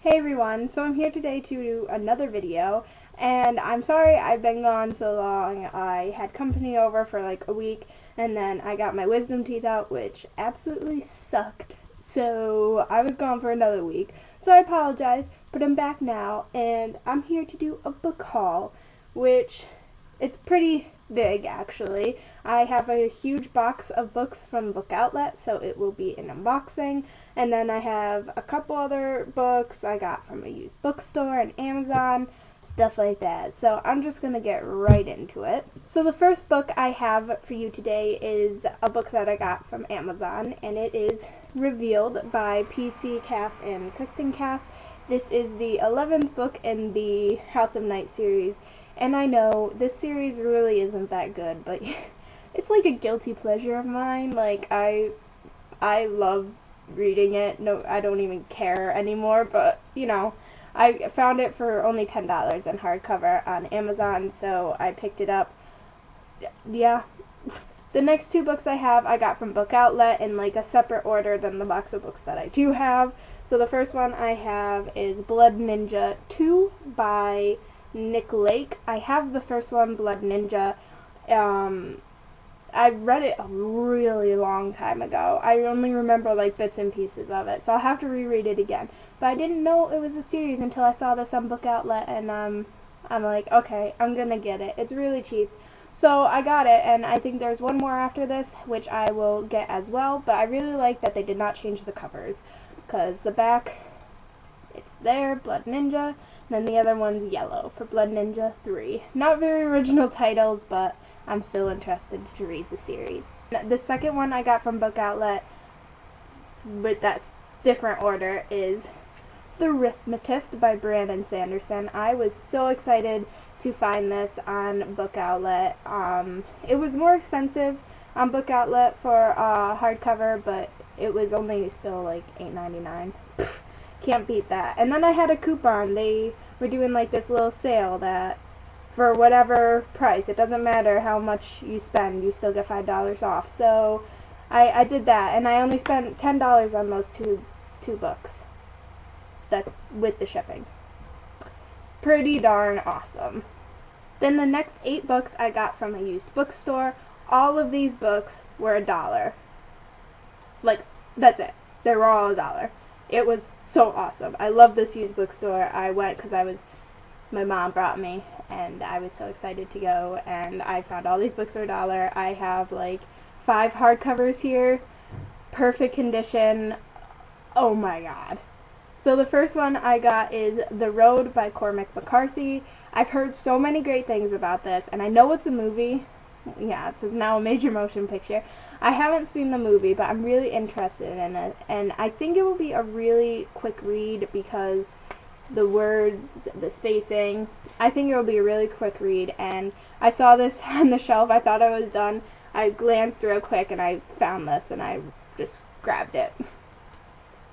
Hey everyone, so I'm here today to do another video, and I'm sorry I've been gone so long. I had company over for like a week, and then I got my wisdom teeth out, which absolutely sucked, so I was gone for another week. So I apologize, but I'm back now, and I'm here to do a book haul, which it's pretty big actually. I have a huge box of books from BookOutlet, so it will be an unboxing. And then I have a couple other books I got from a used bookstore and Amazon, stuff like that. So I'm just going to get right into it. So the first book I have for you today is a book that I got from Amazon, and it is Revealed by PC Cast and Kristen Cast. This is the 11th book in the House of Night series. And I know this series really isn't that good, but it's like a guilty pleasure of mine. Like I love reading it. No, I don't even care anymore, but you know, I found it for only $10 in hardcover on Amazon, so I picked it up. Yeah. The next two books I have I got from BookOutlet in like a separate order than the box of books that I do have. So the first one I have is Blood Ninja 2 by Nick Lake. I have the first one, Blood Ninja. I read it a really long time ago. I only remember like bits and pieces of it, so I'll have to reread it again. But I didn't know it was a series until I saw this on BookOutlet, and I'm like, okay, I'm gonna get it. It's really cheap. So I got it, and I think there's one more after this, which I will get as well, but I really like that they did not change the covers, because the back, it's there, Blood Ninja, then the other one's yellow for Blood Ninja 3. Not very original titles, but I'm still interested to read the series. The second one I got from BookOutlet, with that different order, is The Arithmetist by Brandon Sanderson. I was so excited to find this on BookOutlet. It was more expensive on BookOutlet for hardcover, but it was only still like $8.99. Can't beat that. And then I had a coupon. They were doing like this little sale that for whatever price, it doesn't matter how much you spend, you still get $5 off. So I did that, and I only spent $10 on those two books. That's with the shipping. Pretty darn awesome. Then the next 8 books I got from a used bookstore. All of these books were $1. Like, that's it. They were all $1. It was so awesome. I love this used bookstore. I went because my mom brought me, and I was so excited to go, and I found all these books for $1. I have like 5 hardcovers here, perfect condition. Oh my god. So the first one I got is The Road by Cormac McCarthy. I've heard so many great things about this, and I know it's a movie. Yeah, it's now a major motion picture. I haven't seen the movie, but I'm really interested in it, and I think it will be a really quick read because the words, the spacing, I think it will be a really quick read. And I saw this on the shelf. I thought I was done. I glanced real quick and I found this, and I just grabbed it.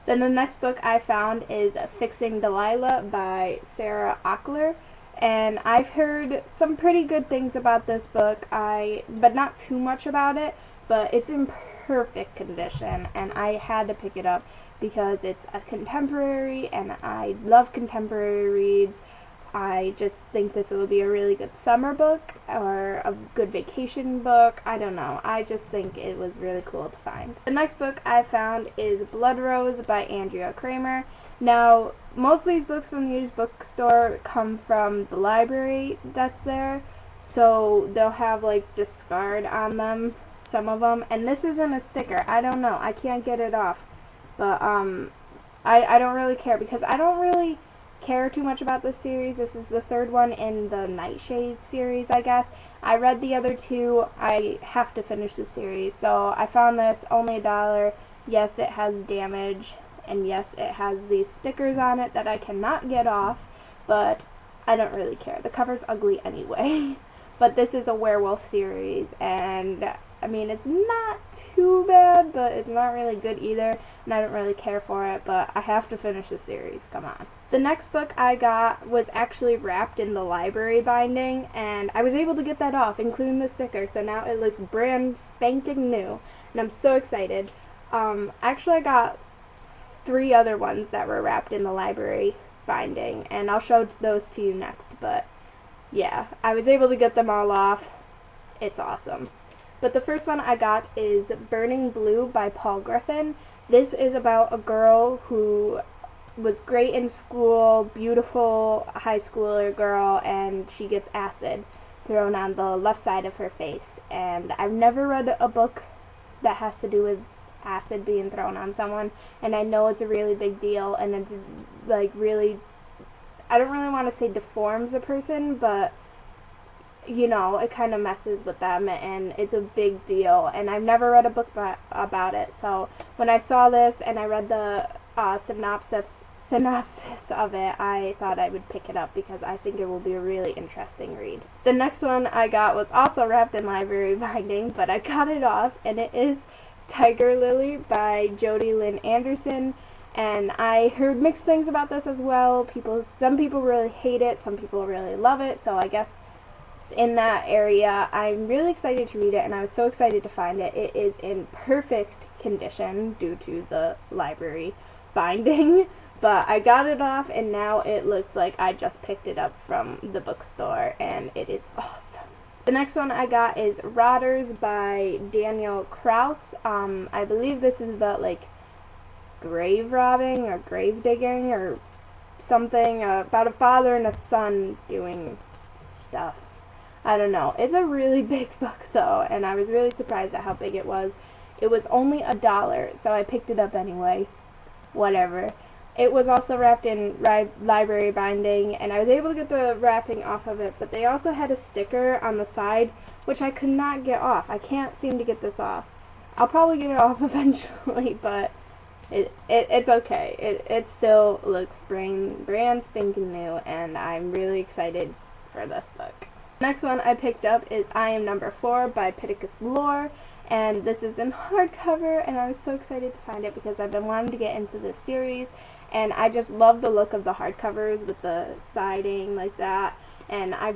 Then the next book I found is Fixing Delilah by Sarah Ochler, and I've heard some pretty good things about this book, but not too much about it, but it's in perfect condition, and I had to pick it up because it's a contemporary, and I love contemporary reads. I just think this will be a really good summer book, or a good vacation book. I don't know. I just think it was really cool to find. The next book I found is Blood Rose by Andrea Kramer. Now, most of these books from the used bookstore come from the library that's there, so they'll have like discard on them, some of them, and this isn't a sticker. I don't know. I can't get it off. But I don't really care because I don't really care too much about this series. This is the third one in the Nightshade series, I guess. I read the other 2. I have to finish the series. So I found this only $1. Yes, it has damage, and yes, it has these stickers on it that I cannot get off, but I don't really care. The cover's ugly anyway. But this is a werewolf series, and I mean, it's not too bad, but it's not really good either, and I don't really care for it, but I have to finish the series. Come on. The next book I got was actually wrapped in the library binding, and I was able to get that off, including the sticker, so now it looks brand spanking new, and I'm so excited. Actually, I got 3 other ones that were wrapped in the library binding, and I'll show those to you next, but yeah, I was able to get them all off. It's awesome. But the first one I got is Burning Blue by Paul Griffin. This is about a girl who was great in school, beautiful high schooler girl, and she gets acid thrown on the left side of her face. And I've never read a book that has to do with acid being thrown on someone, and I know it's a really big deal, and it's like really, I don't really want to say deforms a person, but you know, it kind of messes with them, and it's a big deal, and I've never read a book about it, so when I saw this and I read the synopsis of it, I thought I would pick it up because I think it will be a really interesting read. The next one I got was also wrapped in library binding, but I got it off, and it is Tiger Lily by Jodi Lynn Anderson, and I heard mixed things about this as well. Some people really hate it, some people really love it, so I guess it's in that area. I'm really excited to read it, and I was so excited to find it. It is in perfect condition due to the library binding, but I got it off, and now it looks like I just picked it up from the bookstore, and it is awesome. The next one I got is Rotters by Daniel Kraus. I believe this is about like grave robbing or grave digging or something, about a father and a son doing stuff. I don't know. It's a really big book though, and I was really surprised at how big it was. It was only $1, so I picked it up anyway. Whatever. It was also wrapped in library binding, and I was able to get the wrapping off of it, but they also had a sticker on the side, which I could not get off. I can't seem to get this off. I'll probably get it off eventually, but it's okay. It still looks brand spanking new, and I'm really excited for this book. Next one I picked up is I Am Number 4 by Pittacus Lore, and this is in hardcover, and I was so excited to find it because I've been wanting to get into this series, and I just love the look of the hardcovers with the siding like that, and I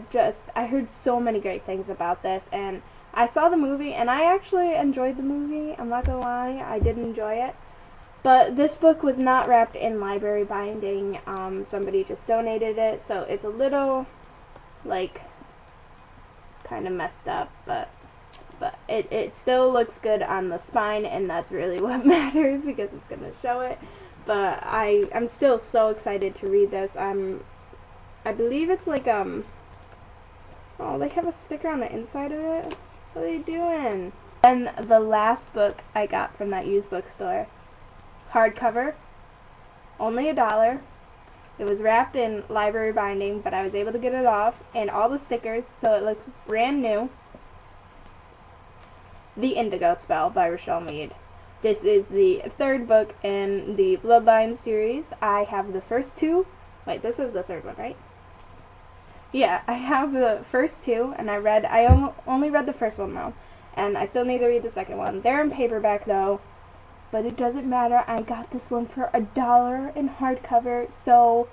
heard so many great things about this, and I saw the movie, and I actually enjoyed the movie. I'm not gonna lie, I did enjoy it. But this book was not wrapped in library binding. Somebody just donated it, so it's a little, like, kind of messed up, but it still looks good on the spine, and that's really what matters because it's going to show it. But I'm still so excited to read this. I believe it's like, oh, they have a sticker on the inside of it? What are they doing? And the last book I got from that used bookstore, hardcover, only $1. It was wrapped in library binding, but I was able to get it off, and all the stickers, so it looks brand new. The Indigo Spell by Rochelle Mead. This is the 3rd book in the Bloodline series. I have the first 2. Wait, this is the 3rd one, right? Yeah, I have the first 2, and I only read the first one though, and I still need to read the second one. They're in paperback though, but it doesn't matter. I got this one for $1 in hardcover, so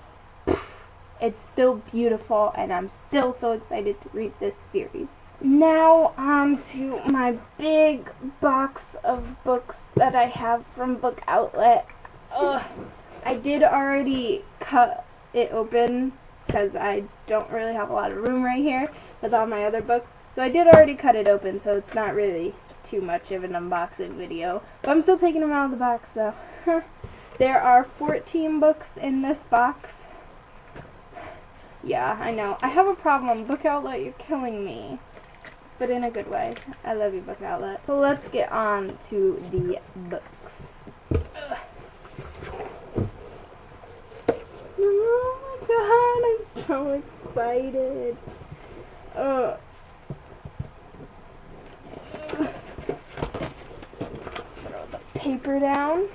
it's still beautiful, and I'm still so excited to read this series. Now on to my big box of books that I have from BookOutlet. I did already cut it open because I don't really have a lot of room right here with all my other books. So I did already cut it open, so it's not really too much of an unboxing video. But I'm still taking them out of the box, so there are 14 books in this box. Yeah, I know. I have a problem. BookOutlet, you're killing me. But in a good way. I love you, BookOutlet. So let's get on to the books. Oh my god, I'm so excited. Throw the paper down.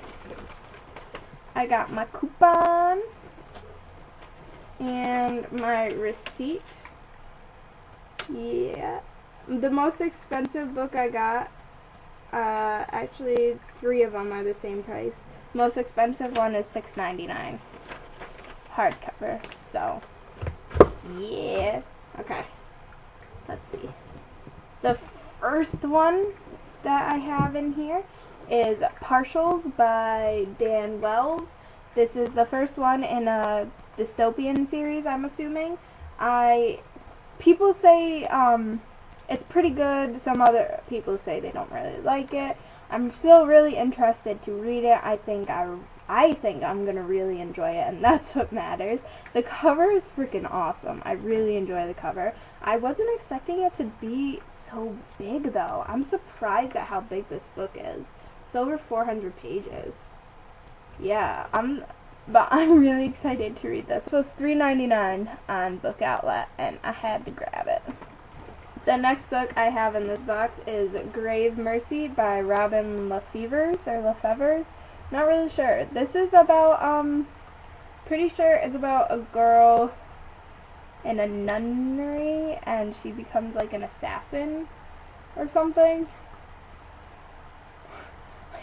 I got my coupon and my receipt. Yeah. The most expensive book I got, actually 3 of them are the same price. Most expensive one is $6.99. Hardcover. So, yeah. Okay. Let's see. The first one that I have in here is Partials by Dan Wells. This is the first one in a dystopian series, I'm assuming. People say it's pretty good. Some other people say they don't really like it. I'm still really interested to read it. I think I'm gonna really enjoy it, and that's what matters. The cover is freaking awesome. I really enjoy the cover. I wasn't expecting it to be so big though. I'm surprised at how big this book is. It's over 400 pages. Yeah, but I'm really excited to read this. It was $3.99 on BookOutlet, and I had to grab it. The next book I have in this box is Grave Mercy by Robin Lefevers. Not really sure. This is about, pretty sure it's about a girl in a nunnery, and she becomes like an assassin or something.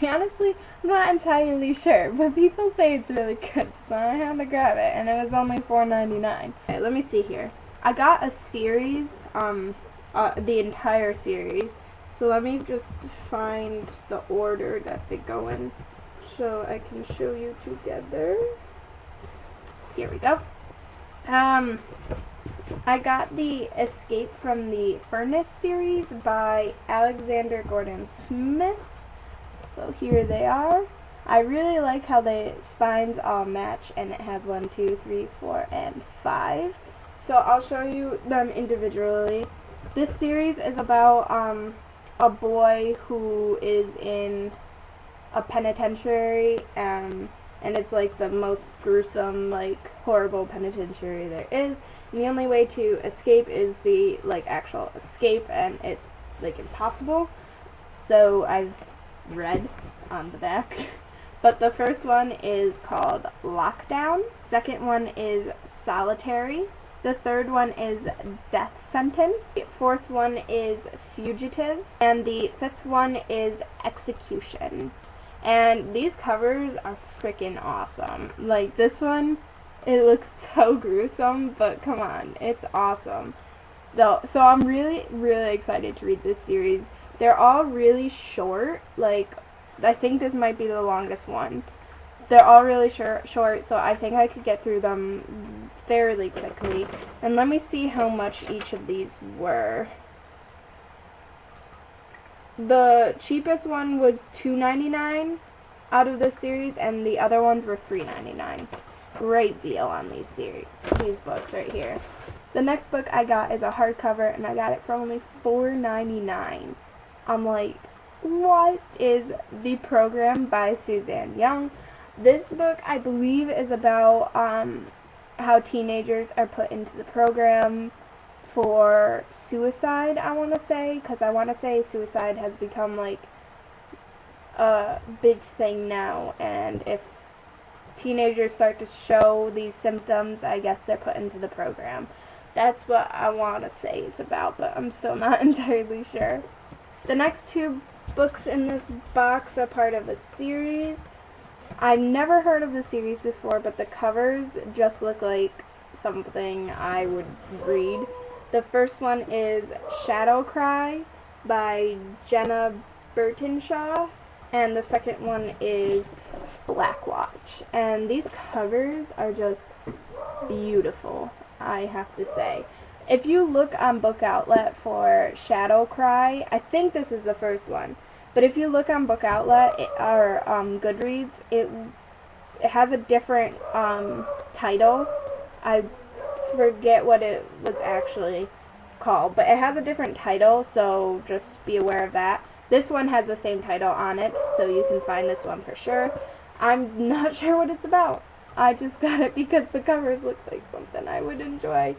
Honestly, I'm not entirely sure, but people say it's really good, so I had to grab it, and it was only $4.99. Okay, let me see here. I got a series, the entire series, so let me just find the order that they go in, so I can show you together. Here we go. I got the Escape from the Furnace series by Alexander Gordon Smith. So here they are. I really like how the spines all match, and it has 1, 2, 3, 4, and 5. So I'll show you them individually. This series is about a boy who is in a penitentiary, and it's like the most gruesome, like horrible penitentiary there is. And the only way to escape is the actual escape, and it's like impossible. So I've read on the back. But the first one is called Lockdown. Second one is Solitary. The third one is Death Sentence. The fourth one is Fugitives. And the fifth one is Execution. And these covers are freaking awesome. Like this one, it looks so gruesome, but come on, it's awesome. So I'm really, really excited to read this series. They're all really short. Like, I think this might be the longest one. They're all really short, so I think I could get through them fairly quickly. And let me see how much each of these were. The cheapest one was $2.99 out of this series, and the other ones were $3.99. Great deal on these books right here. The next book I got is a hardcover, and I got it for only $4.99. I'm like, what? Is The Program by Suzanne Young. This book, I believe, is about how teenagers are put into the program for suicide, I want to say, because I want to say suicide has become like a big thing now, and if teenagers start to show these symptoms, I guess they're put into the program. That's what I want to say it's about, but I'm still not entirely sure. The next two books in this box are part of a series. I've never heard of the series before, but the covers just look like something I would read. The first one is Shadow Cry by Jenna Burtonshaw, and the second one is Blackwatch. And these covers are just beautiful, I have to say. If you look on BookOutlet for Shadow Cry, I think this is the first one, but if you look on BookOutlet or Goodreads, it has a different title. I forget what it was actually called, but it has a different title, so just be aware of that. This one has the same title on it, so you can find this one for sure. I'm not sure what it's about. I just got it because the covers look like something I would enjoy.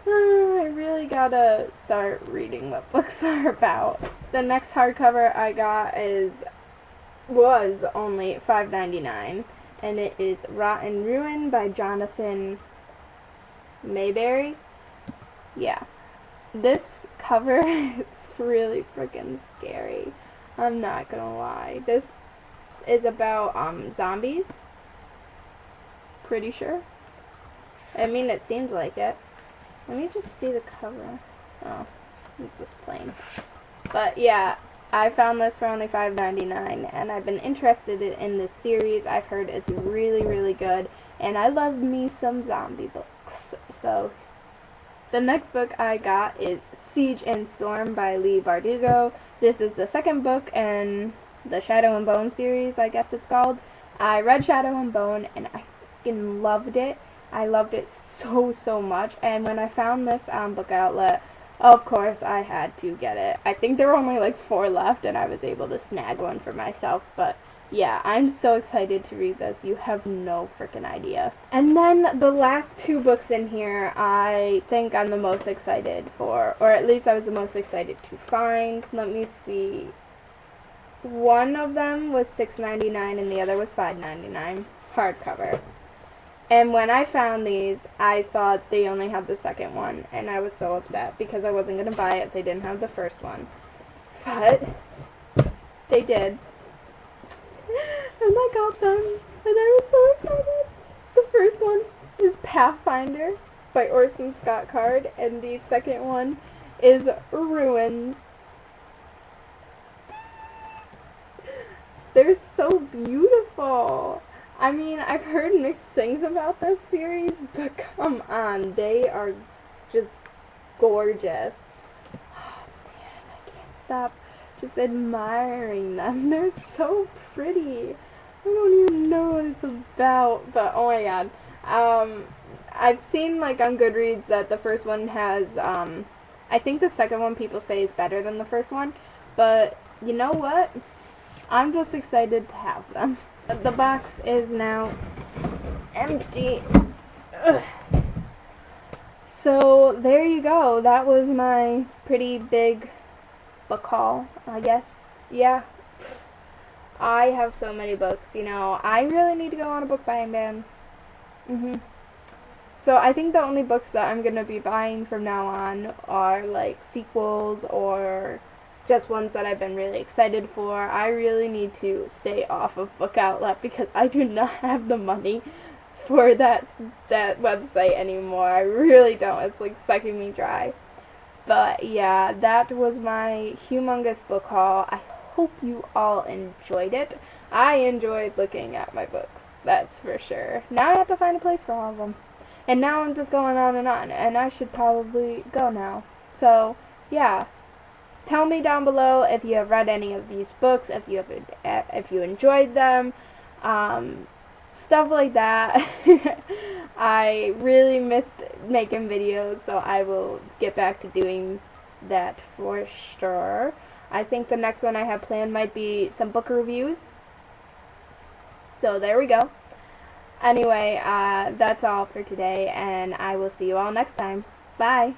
I really gotta start reading what books are about. The next hardcover I got was only $5.99, and it is Rotten Ruin by Jonathan Mayberry. Yeah. This cover is really freaking scary. I'm not gonna lie. This is about zombies. Pretty sure. I mean, it seems like it. Let me just see the cover. Oh, it's just plain. But yeah, I found this for only $5.99, and I've been interested in this series. I've heard it's really, really good, and I love me some zombie books. So, the next book I got is Siege and Storm by Leigh Bardugo. This is the second book in the Shadow and Bone series, I guess it's called. I read Shadow and Bone, and I freaking loved it. I loved it so, so much, and when I found this on BookOutlet, of course I had to get it. I think there were only like 4 left, and I was able to snag one for myself, but yeah, I'm so excited to read this. You have no freaking idea. And then the last 2 books in here, I think I'm the most excited for, or at least I was the most excited to find. Let me see. One of them was $6.99 and the other was $5.99, hardcover. And when I found these, I thought they only had the second one, and I was so upset because I wasn't going to buy it if they didn't have the first one. But they did. And I got them, and I was so excited. The first one is Pathfinder by Orson Scott Card, and the second one is Ruins. They're so beautiful. I mean, I've heard mixed things about this series, but come on, they are just gorgeous. Oh man, I can't stop just admiring them. They're so pretty. I don't even know what it's about, but oh my god. I've seen like on Goodreads that the first one has, I think the second one people say is better than the first one, but you know what? I'm just excited to have them. The box is now empty. Ugh. So there you go. That was my pretty big book haul, I guess. Yeah. I have so many books, you know. I really need to go on a book buying ban. So I think the only books that I'm going to be buying from now on are like sequels or just ones that I've been really excited for. I really need to stay off of BookOutlet because I do not have the money for that website anymore. I really don't. It's like sucking me dry. But yeah, that was my humongous book haul. I hope you all enjoyed it. I enjoyed looking at my books, that's for sure. Now I have to find a place for all of them. And now I'm just going on, and I should probably go now. So, yeah. Tell me down below if you have read any of these books, if you enjoyed them, stuff like that. I really missed making videos, so I will get back to doing that for sure. I think the next one I have planned might be some book reviews. So there we go. Anyway, that's all for today, and I will see you all next time. Bye!